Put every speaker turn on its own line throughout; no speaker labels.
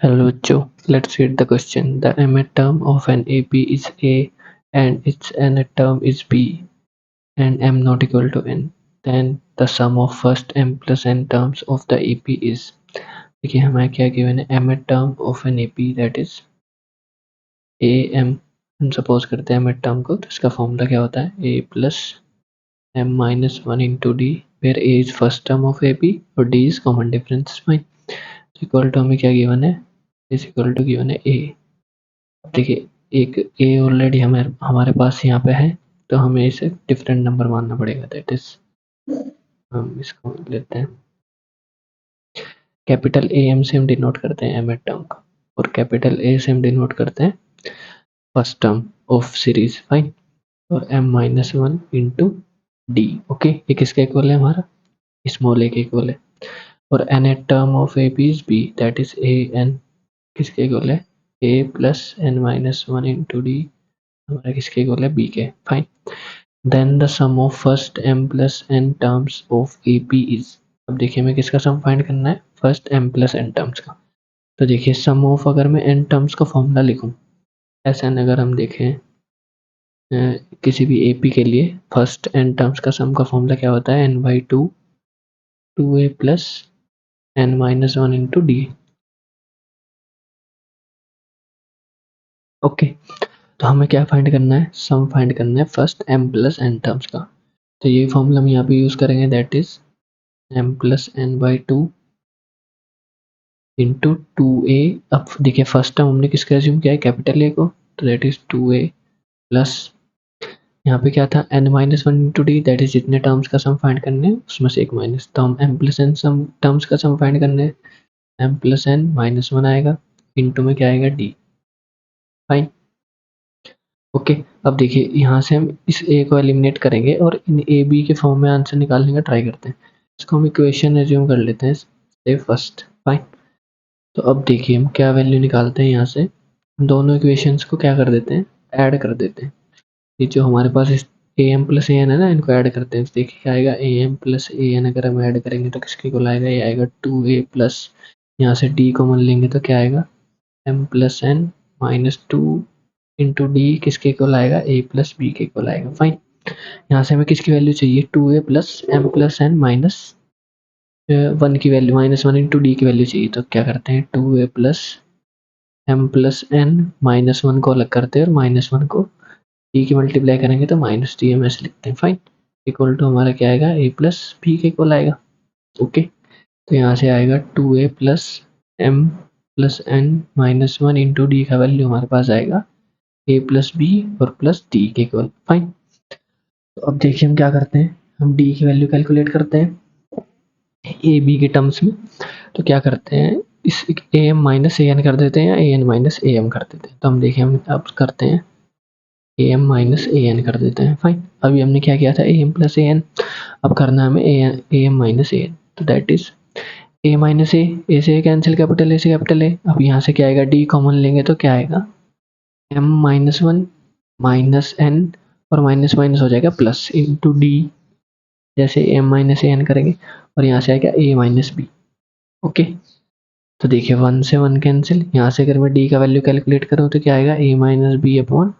Hello Joe, let's read the question. The mth term of an AP is A and its nth term is B and m not equal to n. Then the sum of first m plus n terms of the AP is. देखिए हमें क्या given है mth term of an AP that is am. हम suppose करते हैं mth term को, तो इसका फॉर्मूला क्या होता है a plus m minus 1 into d where a is first term of AP और d is common difference. Fine, equal to हमें क्या गिवन है, इज इक्वल टू गिवन है a. देखिए एक a ऑलरेडी हमारे पास यहाँ पे है, तो हमें इसे डिफरेंट नंबर मानना पड़ेगा. दैट इज हम इसको लेते हैं कैपिटल ए एम से हम डिनोट करते हैं एम टर्म का, और कैपिटल ए से हम डिनोट करते हैं first term of series. Fine, और m minus 1 into D. Okay, ये किसका इक्वल है, हमारा स्मॉल ए के इक्वल है. और n term of A P is B that is A N किसके इक्वल है a plus N minus 1 into D हमारा किसके इक्वल है b के. Fine, then the sum of first m plus n terms of AP is. अब देखिए हमें किसका सम फाइंड करना है, first m plus n terms का. तो देखिए सम ऑफ, अगर मैं n टर्म्स का फॉर्मूला लिखूं SN, अगर हम देखें किसी भी AP के लिए फर्स्ट n टर्म्स का सम का फॉर्मूला क्या होता है n/2 2a plus n minus 1 into D. Okay, तो हमें क्या फाइंड करना है, सम फाइंड करना है first m plus n terms का. तो ये फॉर्मूला हम यहाँ पे यूज करेंगे, that is m plus n/2 into 2a. अब देखिए फर्स्ट टर्म हमने किसका एज्यूम किया है, कैपिटल ए को, तो दैट इज 2a प्लस यहाँ पे क्या था n minus 1 into D, that is जितने टर्म्स का सम फाइंड करने हैं उसमें से एक माइनस. तो हम m plus n sum terms का सम फाइंड करने हैं, m प्लस n माइनस 1 आएगा इंटू में क्या आएगा d. Fine, okay. अब देखिए यहाँ से हम इस a को एलिमिनेट करेंगे और इन a b के फॉर्म में आंसर निकालने का ट्राई करते हैं. इसको हम इक्वेशन एज्यूम कर लेते हैं से फर्स्ट. फाइन, तो अब देखिए हम क्या वैल्यू निकालते हैं, यहाँ से दोनों इक्वेशंस को क्या कर देते हैं, ऐड कर देते हैं. ये जो हमारे पास A M plus A N है ना, इनको ऐड करते हैं. तो देखिए क्या आएगा A M plus A N, अगर हम ऐड करेंगे तो किसके को आएगा, ये आएगा 2a प्लस, यहाँ से d कॉमन लेंगे तो क्या आएगा m plus N minus 2 into D किसके इक्वल आएगा a प्लस बी के इक्वल आएगा. फाइन, यहाँ से हमें किसकी वैल्यू चाहिए 2a plus m plus N minus 1 की वैल्यू, माइनस 1 इंटू डी की वैल्यू चाहिए. तो क्या करते हैं 2a plus m plus N minus 1 को अलग करते हैं और माइनस 1 को d की मल्टीप्लाई करेंगे तो माइनस डी हम ऐसे लिखते हैं. फाइन, इक्वल टू हमारा क्या आएगा a प्लस बी के इक्वल आएगा. ओके, तो यहाँ से आएगा 2a plus m plus N minus 1 into D का वैल्यू हमारे पास आएगा a प्लस बी और प्लस डी के इक्वल. फाइन, तो अब देखिए हम क्या करते हैं, हम डी की वैल्यू कैलकुलेट करते हैं ए बी के टर्म्स में. तो क्या करते हैं, इस A M minus A N कर देते हैं या A N minus A M कर देते हैं. तो हम देखिए हम अब करते हैं A M minus A N कर देते हैं. फाइन, अभी हमने क्या किया था A M plus A N, अब करना है हमें A M minus A N. तो that is A minus A से कैंसिल, कैपिटल ए से कैपिटल ए. अब यहाँ से क्या आएगा, डी कॉमन लेंगे तो क्या आएगा m माइनस 1 माइनस एन और माइनस माइनस हो जाएगा प्लस इंटू डी, जैसे m माइनस ए एन करेंगे, और यहाँ से आएगा a माइनस बी. ओके, तो देखिए 1 से 1 कैंसिल, यहाँ से अगर मैं d का वैल्यू कैलकुलेट करूँ तो क्या आएगा a minus B upon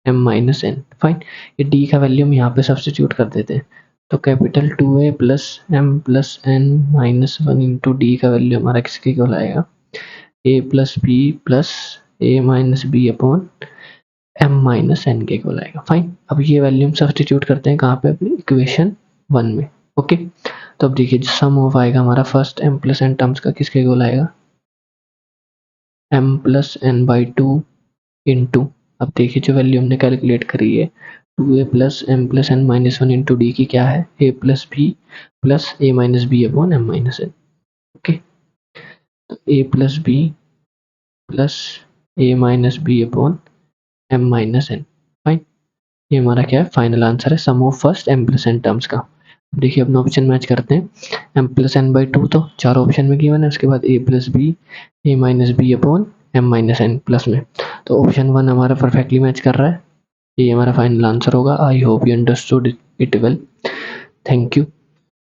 m minus N. Fine, ये d का वैल्यू हम यहाँ पे सब्सटीट्यूट कर देते हैं. तो capital 2a plus m plus N minus 1 into D का वैल्यू हमारा किसके इक्वल आएगा a plus B plus a minus B upon m minus N के इक्वल आएगा. फाइन, अब ये वैल्यू हम सब्सटीट्यूट करते हैं कहाँ पे, अपनी इक्वेशन 1 में. ओके, तो अब देखिए सम ऑफ आएगा हमारा first m plus N terms का किसके इक्वल आएगा m plus N by 2 into, अब देखिए जो वैल्यू हमने कैलकुलेट करी है 2a plus m plus N minus 1 into D की क्या है a plus B plus a minus B upon m minus N. Okay, तो a plus B plus a minus B upon m minus N. Fine, ये हमारा क्या है, final answer है sum of first m plus N terms का. देखिए अपना option match करते हैं, m प्लस एन बाई 2 तो चार ऑप्शन में गिवन है, उसके बाद a plus B a minus B upon m minus N plus में, तो ऑप्शन 1 हमारा परफेक्टली मैच कर रहा है. ये हमारा फाइनल आंसर होगा. I hope you understood it well. Thank you.